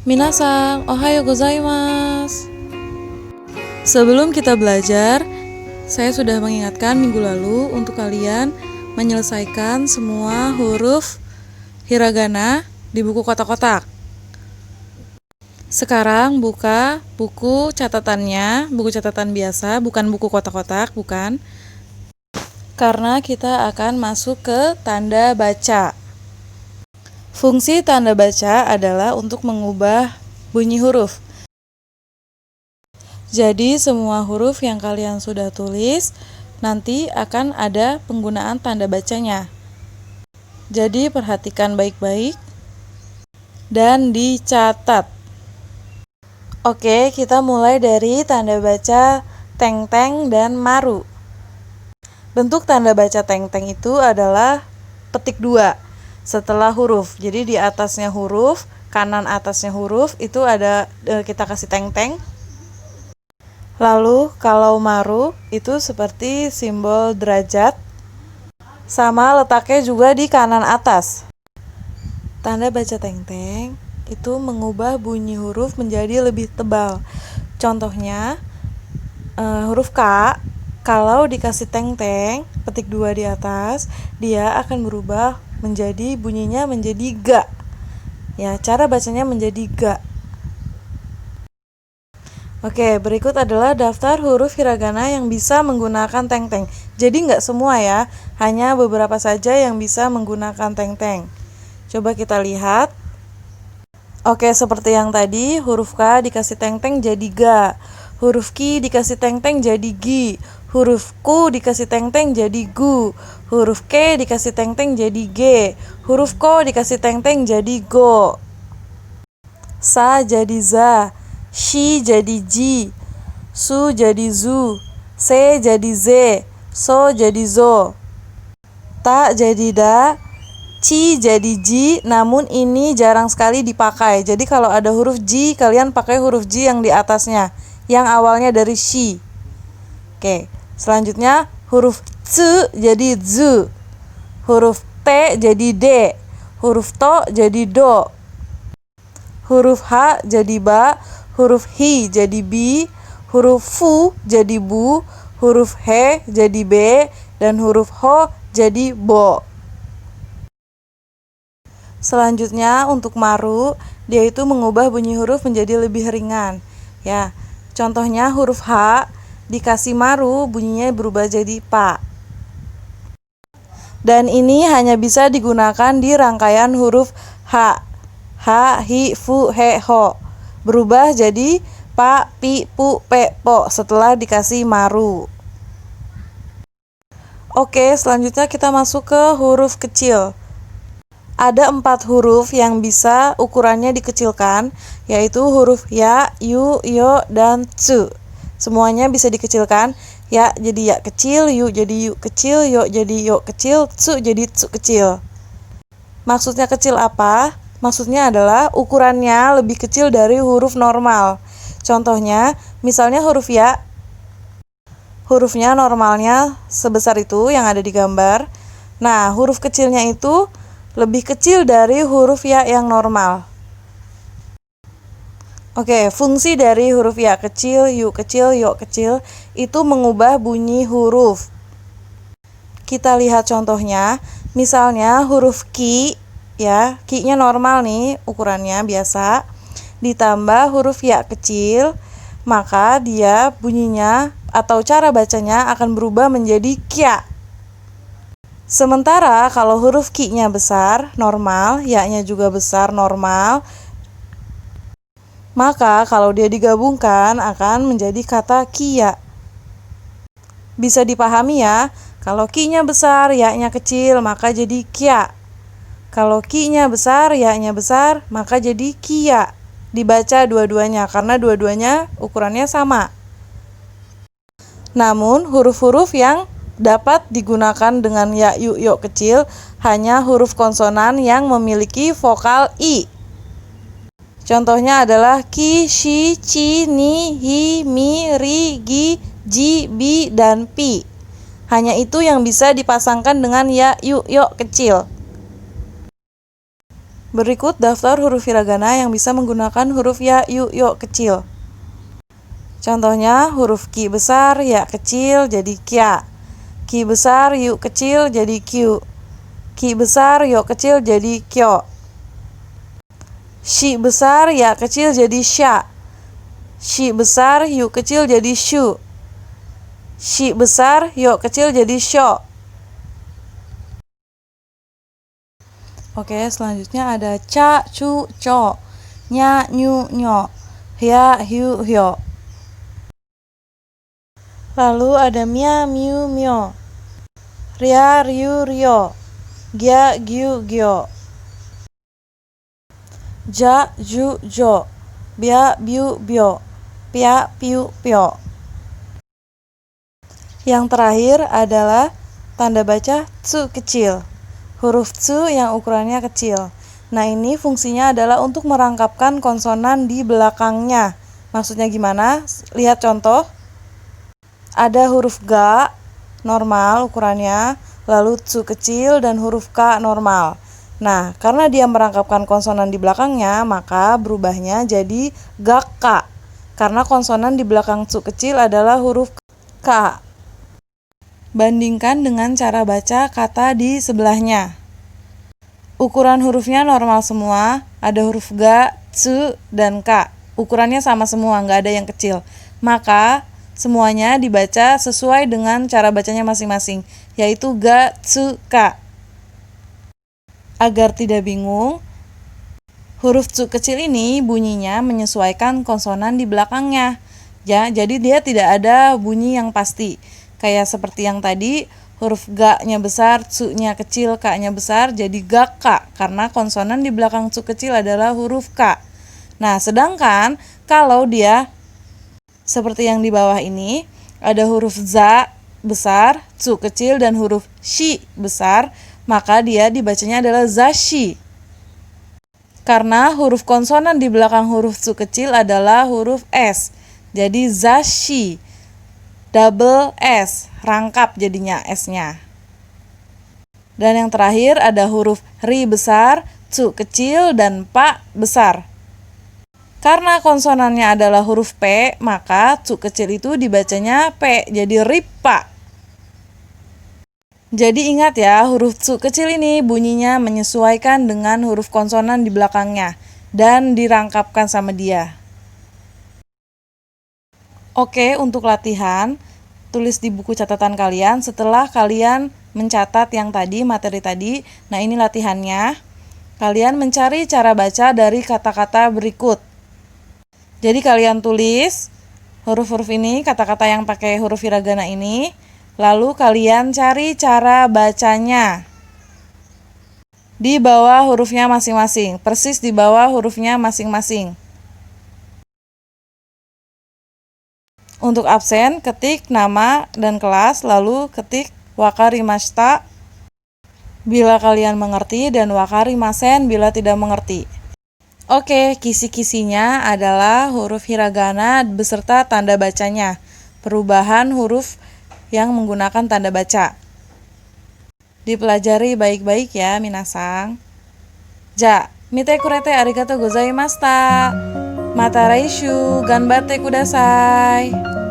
Minasan, ohayo gozaimasu. Sebelum kita belajar, saya sudah mengingatkan minggu lalu untuk kalian menyelesaikan semua huruf hiragana di buku kotak-kotak. Sekarang buka buku catatannya, buku catatan biasa, bukan buku kotak-kotak, bukan. Karena kita akan masuk ke tanda baca. Fungsi tanda baca adalah untuk mengubah bunyi huruf. Jadi semua huruf yang kalian sudah tulis nanti akan ada penggunaan tanda bacanya. Jadi perhatikan baik-baik dan dicatat. Oke, kita mulai dari tanda baca teng-teng dan maru. Bentuk tanda baca teng-teng itu adalah petik 2 setelah huruf. Jadi di atasnya huruf, kanan atasnya huruf itu ada kita kasih teng-teng. Lalu kalau maru itu seperti simbol derajat, sama letaknya juga di kanan atas. Tanda baca teng-teng itu mengubah bunyi huruf menjadi lebih tebal. Contohnya huruf K, kalau dikasih teng-teng petik 2 di atas, dia akan berubah menjadi bunyinya menjadi ga. Ya, cara bacanya menjadi ga. Oke, berikut adalah daftar huruf hiragana yang bisa menggunakan teng-teng. Jadi nggak semua ya, hanya beberapa saja yang bisa menggunakan teng-teng. Coba kita lihat. Oke, seperti yang tadi, huruf K dikasih teng-teng jadi ga. Huruf Q dikasih teng-teng jadi gi. Huruf Q dikasih teng-teng jadi gu. Huruf K dikasih teng-teng jadi g. Huruf Ko dikasih teng-teng jadi go. Sa jadi za. Shi jadi ji. Su jadi zu. Se jadi ze. So jadi zo. Ta jadi da. Ci jadi ji, namun ini jarang sekali dipakai. Jadi kalau ada huruf ji, kalian pakai huruf ji yang di atasnya, yang awalnya dari shi. Oke, selanjutnya huruf tsu jadi zu. Huruf t jadi de. Huruf to jadi do. Huruf h jadi ba. Huruf hi jadi bi. Huruf fu jadi bu. Huruf he jadi be. Dan huruf ho jadi bo. Selanjutnya untuk maru, dia itu mengubah bunyi huruf menjadi lebih ringan. Ya, contohnya huruf H dikasih maru bunyinya berubah jadi pa. Dan ini hanya bisa digunakan di rangkaian huruf H. H, hi, fu, he, ho. Berubah jadi pa, pi, pu, pe, po setelah dikasih maru. Oke, selanjutnya kita masuk ke huruf kecil. Ada 4 huruf yang bisa ukurannya dikecilkan, yaitu huruf ya, yu, yo, dan tsu. Semuanya bisa dikecilkan. Ya jadi ya kecil, yu jadi yu kecil, yo jadi yo kecil, tsu jadi tsu kecil. Maksudnya kecil apa? Maksudnya adalah ukurannya lebih kecil dari huruf normal. Contohnya, misalnya huruf ya, hurufnya normalnya sebesar itu yang ada di gambar. Nah, huruf kecilnya itu lebih kecil dari huruf ya yang normal. Oke, fungsi dari huruf ya kecil, yu kecil, yo kecil itu mengubah bunyi huruf. Kita lihat contohnya. Misalnya huruf Q, ya, Q-nya normal nih, ukurannya biasa. Ditambah huruf ya kecil, maka dia bunyinya atau cara bacanya akan berubah menjadi kya. Sementara kalau huruf Q-nya besar, normal, ya-nya juga besar, normal, maka kalau dia digabungkan akan menjadi kata kia. Bisa dipahami ya, kalau Q-nya besar, ya-nya kecil, maka jadi kya. Kalau Q-nya besar, ya-nya besar, maka jadi kia. Dibaca dua-duanya, karena dua-duanya ukurannya sama. Namun, huruf-huruf yang dapat digunakan dengan ya, yu, yo kecil hanya huruf konsonan yang memiliki vokal i. Contohnya adalah ki, shi, ci, ni, hi, mi, ri, gi, ji, bi, dan pi. Hanya itu yang bisa dipasangkan dengan ya, yu, yo kecil. Berikut daftar huruf hiragana yang bisa menggunakan huruf ya, yu, yo kecil. Contohnya huruf ki besar, ya kecil jadi kya. Ki besar, yu kecil jadi kyu. Ki besar, yo kecil jadi kyo. Shi besar, ya kecil jadi sya. Shi besar, yu kecil jadi shu. Shi besar, yo kecil jadi sho. Oke, selanjutnya ada ca, cu, co, nya, nyu, nyo, hya, hyu, hyo. Lalu ada mia, miu, myo, ria, ryu, ryo, gya, gyu, gyo, ja, ju, jo, bya, byu, byo, pya, pyu, pyo. Yang terakhir adalah tanda baca tsu kecil. Huruf tsu yang ukurannya kecil. Nah, ini fungsinya adalah untuk merangkapkan konsonan di belakangnya. Maksudnya gimana? Lihat contoh. Ada huruf ga normal ukurannya, lalu tsu kecil dan huruf k normal. Nah, karena dia merangkapkan konsonan di belakangnya, maka berubahnya jadi gak-ka. Karena konsonan di belakang tsu kecil adalah huruf k. Bandingkan dengan cara baca kata di sebelahnya. Ukuran hurufnya normal semua, ada huruf ga, tsu, dan k. Ukurannya sama semua, nggak ada yang kecil. Maka semuanya dibaca sesuai dengan cara bacanya masing-masing, yaitu ga, tsu, k. Agar tidak bingung, huruf tsu kecil ini bunyinya menyesuaikan konsonan di belakangnya. Ya, jadi dia tidak ada bunyi yang pasti. Kayak seperti yang tadi, huruf ga-nya besar, tsu-nya kecil, k-nya besar, jadi gak-ka. Karena konsonan di belakang tsu kecil adalah huruf k. Nah, sedangkan kalau dia seperti yang di bawah ini, ada huruf za besar, tsu kecil, dan huruf shi besar, maka dia dibacanya adalah zashi. Karena huruf konsonan di belakang huruf tsu kecil adalah huruf s. Jadi zashi. Double S, rangkap jadinya S-nya. Dan yang terakhir ada huruf ri besar, tsu kecil, dan pa besar. Karena konsonannya adalah huruf P, maka tsu kecil itu dibacanya P, jadi ripa. Jadi ingat ya, huruf tsu kecil ini bunyinya menyesuaikan dengan huruf konsonan di belakangnya dan dirangkapkan sama dia. Oke, untuk latihan, tulis di buku catatan kalian setelah kalian mencatat yang tadi, materi tadi. Nah, ini latihannya. Kalian mencari cara baca dari kata-kata berikut. Jadi kalian tulis huruf-huruf ini, kata-kata yang pakai huruf hiragana ini. Lalu kalian cari cara bacanya di bawah hurufnya masing-masing, persis di bawah hurufnya masing-masing. Untuk absen, ketik nama dan kelas, lalu ketik wakarimashita bila kalian mengerti dan wakarimasen bila tidak mengerti. Oke, kisi-kisinya adalah huruf hiragana beserta tanda bacanya. Perubahan huruf yang menggunakan tanda baca. Dipelajari baik-baik ya, minasang. Ja, mite kurete arigatou gozaimashita. Mata raishu, ganbatte kudasai.